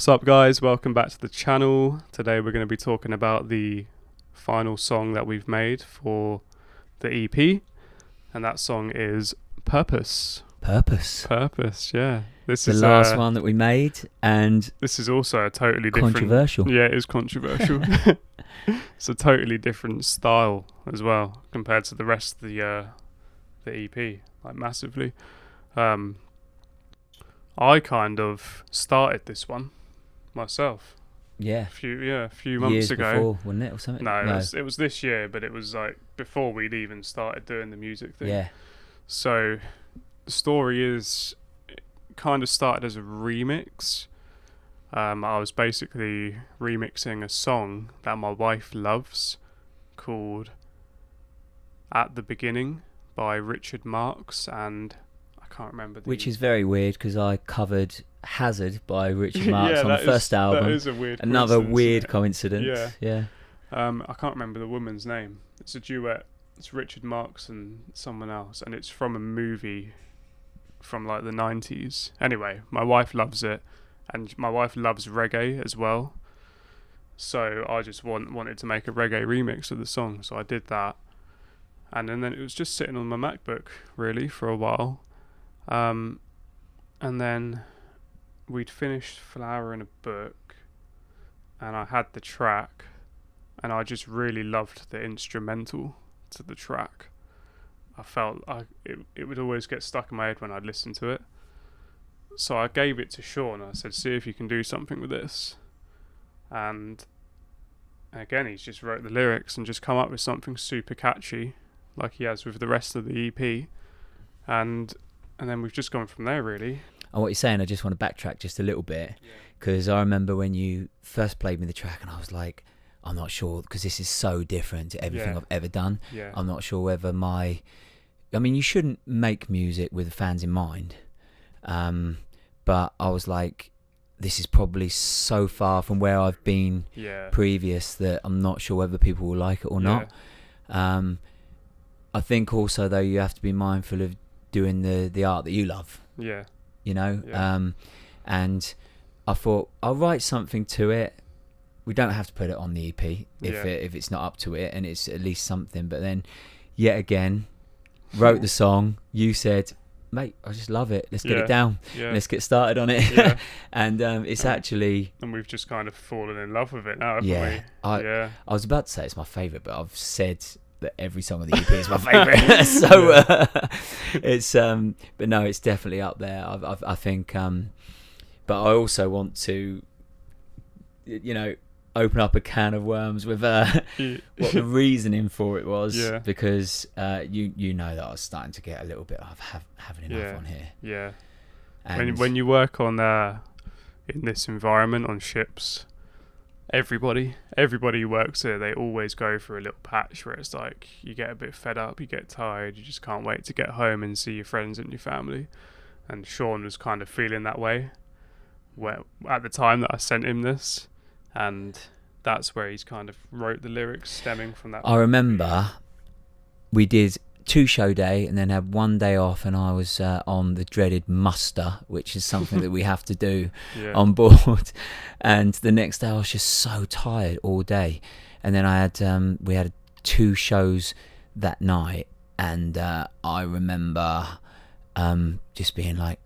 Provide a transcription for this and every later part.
What's up, guys? Welcome back to the channel. Today we're going to be talking about the final song that we've made for the EP, and that song is Purpose. Purpose, yeah. This is the last one that we made, and this is also a totally different... controversial. Yeah, it is controversial. It's a totally different style as well compared to the rest of the EP, like massively. I kind of started this one myself. Yeah. A few months Years ago. before, wasn't it, or something? No, it was this year, but it was like before we'd even started doing the music thing. Yeah. So the story is, it kind of started as a remix. I was basically remixing a song that my wife loves called At the Beginning by Richard Marx, and I can't remember Which is very weird because I covered Hazard by Richard Marx on the first album. That is a weird Another coincidence, weird coincidence. Yeah. I can't remember the woman's name. It's a duet. It's Richard Marx and someone else, and it's from a movie from like the 90s. Anyway, my wife loves it, and my wife loves reggae as well. So I just wanted to make a reggae remix of the song, so I did that. And then it was just sitting on my MacBook, really, for a while. And then we'd finished Flower in a Book, and I had the track, and I just really loved the instrumental to the track. I felt it would always get stuck in my head when I'd listen to it. So I gave it to Sean. I said, see if you can do something with this. And again, he's just wrote the lyrics and just come up with something super catchy, like he has with the rest of the EP. And then we've just gone from there, really. And what you're saying, I just want to backtrack just a little bit, because I remember when you first played me the track, and I was like, I'm not sure, because this is so different to everything I've ever done. Yeah. I'm not sure whether you shouldn't make music with the fans in mind. But I was like, this is probably so far from where I've been previous that I'm not sure whether people will like it or not. I think also, though, you have to be mindful of doing the art that you love. Yeah. You know? Yeah. And I thought, I'll write something to it. We don't have to put it on the EP if it's not up to it, and it's at least something. But then, yet again, wrote the song. You said, mate, I just love it. Let's get it down. Yeah. Let's get started on it. Yeah. And it's actually... And we've just kind of fallen in love with it now, haven't we? I was about to say it's my favourite, but I've said that every song on the EP is my favourite. So it's... But no, it's definitely up there. I think... but I also want to, open up a can of worms with what the reasoning for it was, because you know that I was starting to get a little bit of having enough on here. Yeah. And when you work on in this environment on ships, everybody who works here, they always go for a little patch where it's like you get a bit fed up, you get tired, you just can't wait to get home and see your friends and your family. And Sean was kind of feeling that way at the time that I sent him this. And that's where he's kind of wrote the lyrics stemming from that. I remember we did 2 show day and then had 1 day off, and I was on the dreaded muster, which is something that we have to do on board. And the next day I was just so tired all day. And then we had 2 shows that night, and I remember just being like,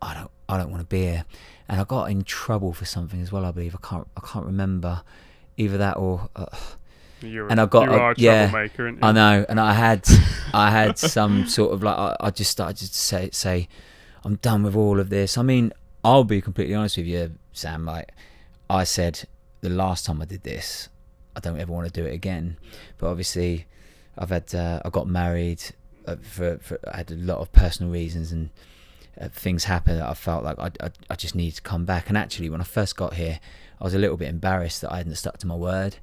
I don't want to be here. And I got in trouble for something as well, I believe. I can't remember either that or. You are a troublemaker, aren't you? I know, and I had some sort of like I just started to say, I'm done with all of this. I mean, I'll be completely honest with you, Sam. Like I said, the last time I did this, I don't ever want to do it again. But obviously, I got married I had a lot of personal reasons, and things happened that I felt like I just needed to come back. And actually, when I first got here, I was a little bit embarrassed that I hadn't stuck to my word.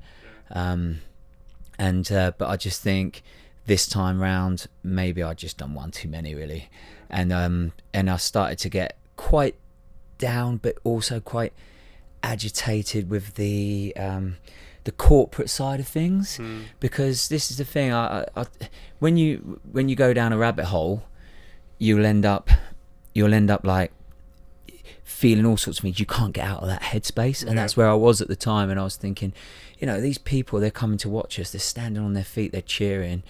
But I just think this time round, maybe I just done one too many, really. And I started to get quite down, but also quite agitated with the corporate side of things, because this is the thing. I when you go down a rabbit hole, you'll end up like feeling all sorts of things. You can't get out of that headspace. And that's where I was at the time. And I was thinking, you know, these people, they're coming to watch us. They're standing on their feet. They're cheering.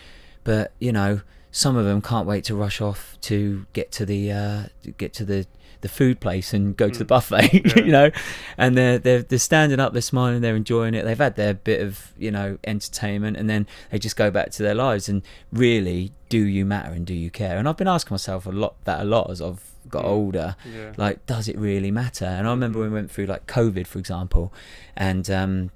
But, you know, some of them can't wait to rush off to get to the food place and go to the buffet, you know, and they're standing up, they're smiling, they're enjoying it. They've had their bit of, you know, entertainment, and then they just go back to their lives. And really, do you matter and do you care? And I've been asking myself a lot as I've got older, like, does it really matter? And I remember when we went through like COVID, for example, and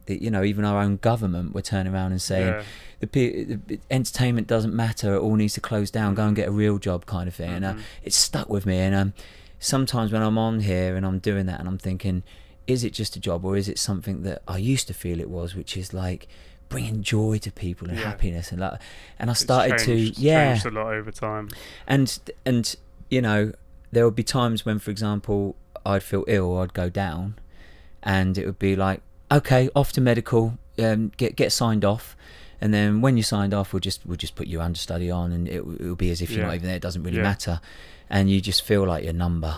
you know, even our own government were turning around and saying the entertainment doesn't matter, it all needs to close down, go and get a real job, kind of thing. And it stuck with me. And sometimes when I'm on here and I'm doing that and I'm thinking, is it just a job, or is it something that I used to feel it was, which is like bringing joy to people and happiness, and like, and I started changed a lot over time. And you know, there would be times when, for example, I'd feel ill or I'd go down, and it would be like, okay, off to medical, get signed off. And then when you're signed off, we'll just put your understudy on, and it'll be as if you're not even there. It doesn't really matter, and you just feel like your number.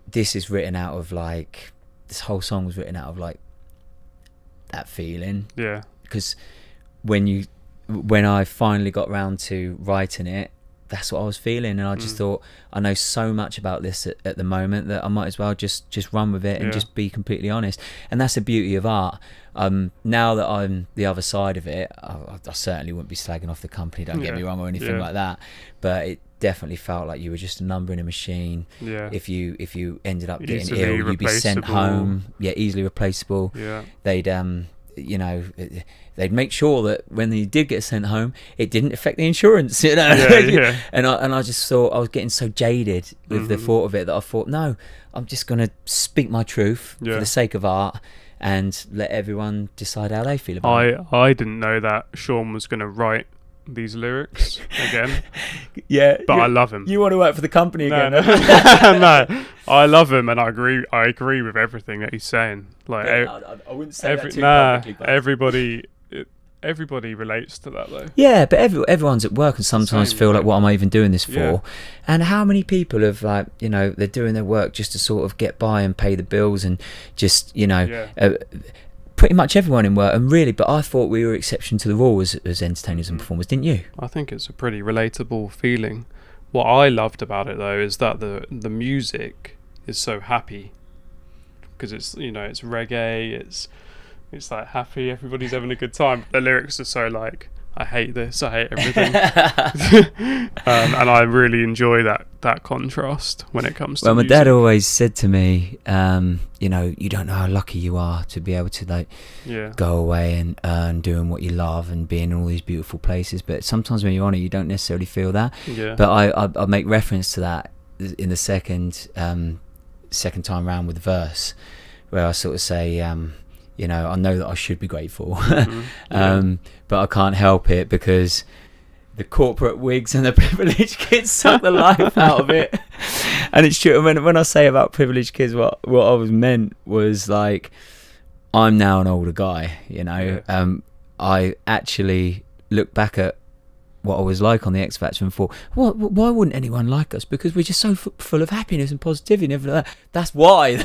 This is written out of like, this whole song was written out of like that feeling. Yeah. Because when I finally got round to writing it, that's what I was feeling, and I just thought, I know so much about this at the moment that I might as well just run with it and just be completely honest. And that's the beauty of art. Now that I'm the other side of it, I certainly wouldn't be slagging off the company, don't get me wrong, or anything like that, but it definitely felt like you were just a number in a machine. If you ended up getting ill, you'd be sent home. Easily replaceable. They'd you know, they'd make sure that when you did get sent home, it didn't affect the insurance, you know. And I just thought, I was getting so jaded with the thought of it, that I thought, no, I'm just going to speak my truth for the sake of art, and let everyone decide how they feel about it. I didn't know that Sean was going to write these lyrics again. But I love him. You want to work for the company again? No. No, I love him, and I agree with everything that he's saying. Like, I wouldn't say that too publicly, but everybody relates to that though. Yeah, but everyone's at work and sometimes feel like, what am I even doing this for? And how many people have, like, you know, they're doing their work just to sort of get by and pay the bills, and just, you know, pretty much everyone in work. And really, but I thought we were exception to the rule as entertainers and performers, didn't you? I think it's a pretty relatable feeling. What I loved about it though is that the music is so happy, because it's, you know, it's reggae, it's like happy, everybody's having a good time. The lyrics are so like, I hate this, I hate everything. And I really enjoy that contrast when it comes to my music. dad always said to me, you know, you don't know how lucky you are to be able to, like, go away and earn doing what you love and be in all these beautiful places, but sometimes when you're on it, you don't necessarily feel that. But I make reference to that in the second time round with the verse, where I sort of say, you know, I know that I should be grateful, but I can't help it, because the corporate wigs and the privileged kids suck the life out of it. And it's true. When I say about privileged kids, what I was meant was, like, I'm now an older guy, you know. I actually look back at what I was like on the X Factor and thought, why wouldn't anyone like us? Because we're just so full of happiness and positivity and everything like that. That's why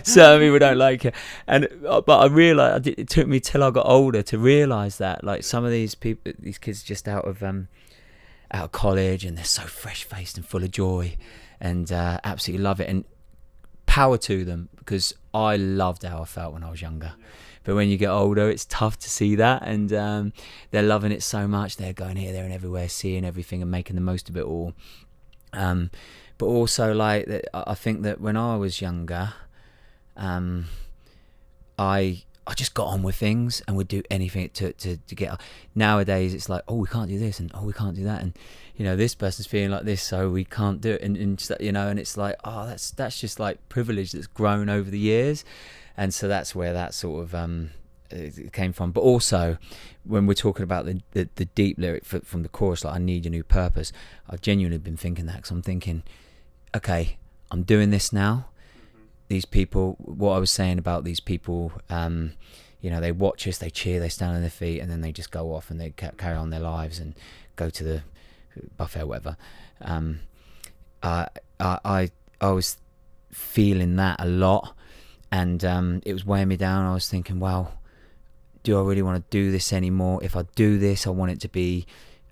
certain people don't like it. But I realised, it took me till I got older to realise that, like, some of these people, these kids just out of college, and they're so fresh faced and full of joy, and absolutely love it, and power to them, because I loved how I felt when I was younger. But when you get older, it's tough to see that, and they're loving it so much. They're going here, there, and everywhere, seeing everything and making the most of it all. But also, like, I think that when I was younger, I just got on with things and would do anything to get. Nowadays, it's like, oh, we can't do this, and oh, we can't do that, and, you know, this person's feeling like this, so we can't do it, and you know, and it's like, oh, that's just like privilege that's grown over the years. And so that's where that sort of it came from. But also, when we're talking about the deep lyric from the chorus, like, I need a new purpose, I've genuinely been thinking that, because I'm thinking, okay, I'm doing this now. These people, what I was saying about these people, you know, they watch us, they cheer, they stand on their feet, and then they just go off and they carry on their lives and go to the buffet or whatever. I was feeling that a lot, and it was weighing me down. I was thinking, well, do I really want to do this anymore? If I do this, I want it to be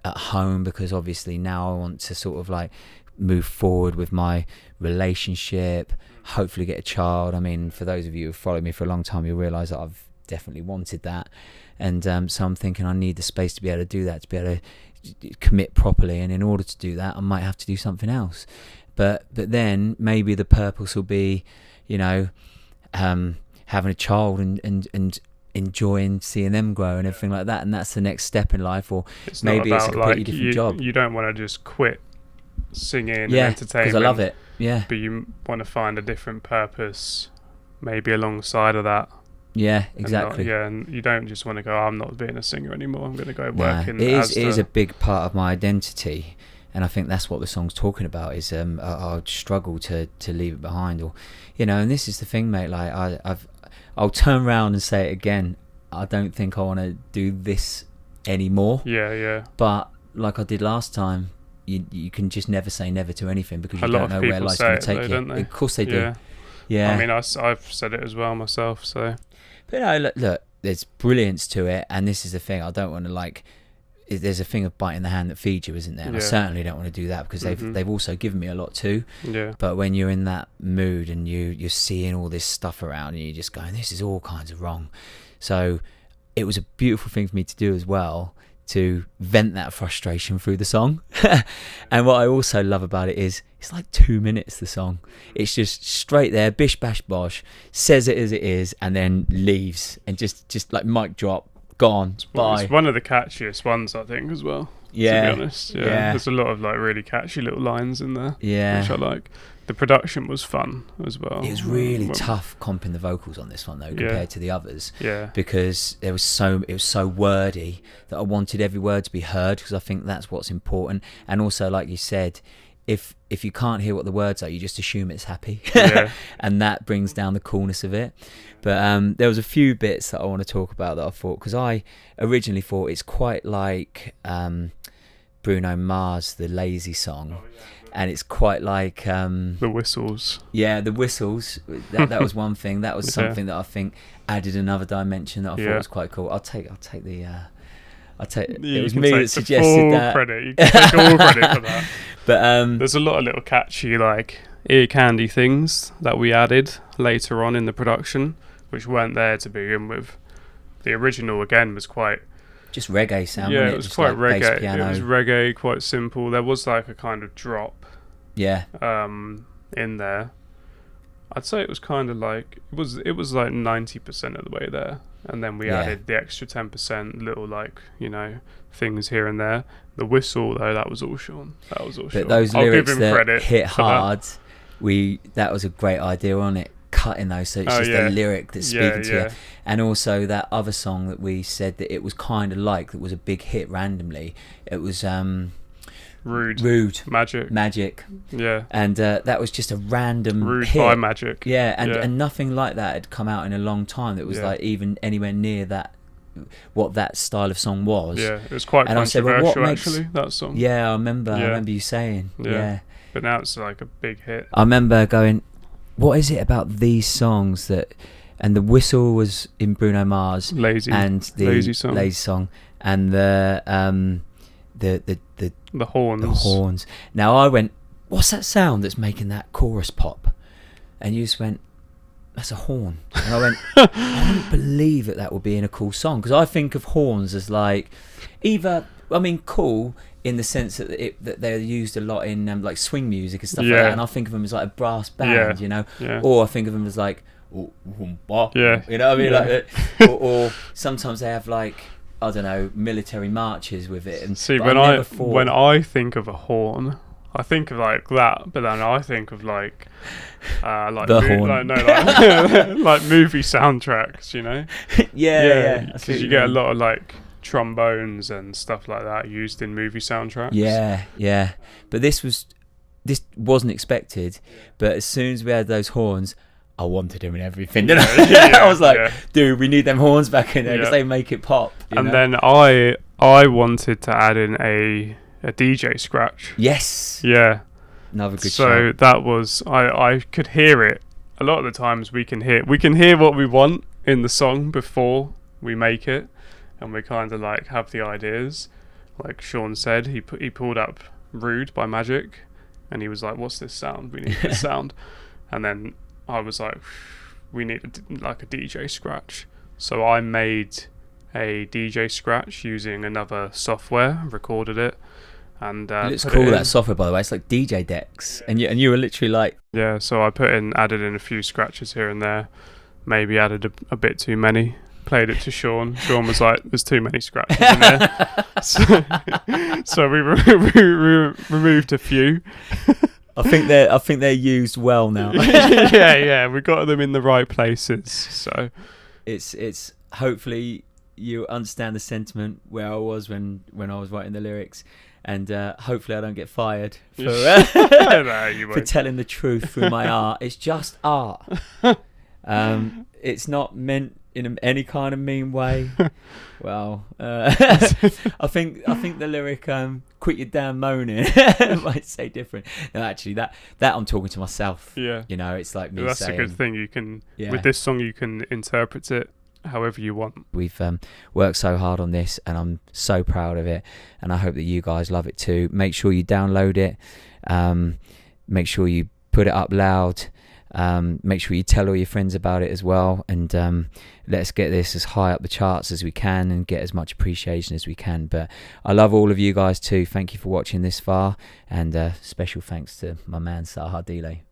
at home, because obviously now I want to sort of like move forward with my relationship, hopefully get a child. I mean, for those of you who've followed me for a long time, you'll realise that I've definitely wanted that, and so I'm thinking I need the space to be able to do that, to be able to commit properly, and in order to do that I might have to do something else, but then maybe the purpose will be, you know, having a child and enjoying seeing them grow and everything like that, and that's the next step in life. Or it's maybe not it's a about, completely like, different job. You don't want to just quit singing and Yeah, entertainment, because I love it. Yeah, but you want to find a different purpose maybe alongside of that. yeah, exactly. And you don't just want to go, I'm not being a singer anymore, I'm going to go Nah, work in it is a big part of my identity, and I think that's what the song's talking about, is I'll struggle to leave it behind, or, you know. And this is the thing, mate, like I'll turn around and say it again, I don't think I want to do this anymore. Yeah. But like I did last time, you can just never say never to anything, because you don't know where life's going to take you. Don't they? Of course they do. Yeah. Yeah. I mean, I've said it as well myself, so. But no, look, there's brilliance to it, and this is the thing. I don't want to, like, there's a thing of biting the hand that feeds you, isn't there? And I certainly don't want to do that, because they've also given me a lot too. Yeah. But when you're in that mood and you're seeing all this stuff around, and you're just going, this is all kinds of wrong. So it was a beautiful thing for me to do as well, to vent that frustration through the song. And what I also love about it is it's like 2 minutes, the song. It's just straight there, bish bash bosh, says it as it is, and then leaves, and just like mic drop, gone, bye. It's one of the catchiest ones, I think, as well. Yeah, to be honest. Yeah. There's a lot of like really catchy little lines in there. Yeah, which I like. The production was fun as well. It was really tough comping the vocals on this one though, compared to the others. Yeah. Because it was so wordy that I wanted every word to be heard, because I think that's what's important. And also, like you said, if you can't hear what the words are, you just assume it's happy. Yeah. And that brings down the coolness of it. But there was a few bits that I want to talk about that I thought, because I originally thought it's quite like Bruno Mars, the Lazy song. And it's quite like the whistles. Yeah, the whistles. That was one thing. That was something that I think added another dimension that I thought was quite cool. I'll take the. It was me that suggested that. Credit. You can take all credit for that. But there's a lot of little catchy, like, ear candy things that we added later on in the production, which weren't there to begin with. The original again was quite. Just reggae sound. Yeah, it was just quite like reggae. Bass piano. It was reggae, quite simple. There was like a kind of drop. Yeah. In there, I'd say it was kind of like it was like 90% of the way there, and then we added the extra 10%, little, like, you know, things here and there. The whistle though, that was all Sean. But those lyrics that hit hard, that was a great idea on it. Cutting those, so it's just a lyric that's speaking to you. And also that other song that we said that it was kind of like, that was a big hit randomly. It was Rude. Magic. Yeah. And that was just a random Rude hit. by Magic. Yeah, and nothing like that had come out in a long time that was like even anywhere near that, what that style of song was. Yeah, it was quite controversial, actually, that song. Yeah, I remember you saying. Yeah. But now it's like a big hit. I remember going, what is it about these songs that, and the whistle was in Bruno Mars, Lazy, and the Lazy song, and the horns. Now I went, what's that sound that's making that chorus pop? And you just went, that's a horn. And I went, I wouldn't believe that would be in a cool song, because I think of horns as like either, I mean, cool in the sense that they're used a lot in like swing music and stuff like that, and I think of them as like a brass band, you know, or I think of them as like, you know what I mean, like, or sometimes they have like, I don't know, military marches with it. And see, when I think of a horn, I think of like that, but then I think of like the horn, like movie soundtracks, you know. Yeah. Because you get a lot of like trombones and stuff like that used in movie soundtracks. Yeah. But this wasn't expected. But as soon as we had those horns, I wanted them in everything. Didn't I? I was like, dude, we need them horns back in there, because they make it pop. And then I wanted to add in a DJ scratch. Yes. Yeah. Another good So shout. that was I could hear it. A lot of the times we can hear what we want in the song before we make it, and we kind of like have the ideas. Like Sean said, he pulled up "Rude" by Magic, and he was like, "What's this sound? We need this sound." And then I was like, "We need like a DJ scratch." So I made a DJ scratch using another software, recorded it, and It looks cool, that software, by the way. It's like DJ decks, and you were literally like, yeah. So I added in a few scratches here and there, maybe added a bit too many. Played it to Sean. Sean was like, "There's too many scratches in there," so we removed a few. I think they're used well now. yeah, we got them in the right places. So it's hopefully you understand the sentiment where I was when I was writing the lyrics, and hopefully I don't get fired for no, you won't. for telling the truth through my art. It's just art. It's not meant in any kind of mean way. Well, I think the lyric "quit your damn moaning" might say different. No, actually, that I'm talking to myself. Yeah, you know, it's like me that's saying, a good thing. You can with this song, you can interpret it however you want. We've worked so hard on this, and I'm so proud of it, and I hope that you guys love it too. Make sure you download it. Make sure you put it up loud. Make sure you tell all your friends about it as well, and let's get this as high up the charts as we can and get as much appreciation as we can. But I love all of you guys too. Thank you for watching this far, and special thanks to my man Saha Delay.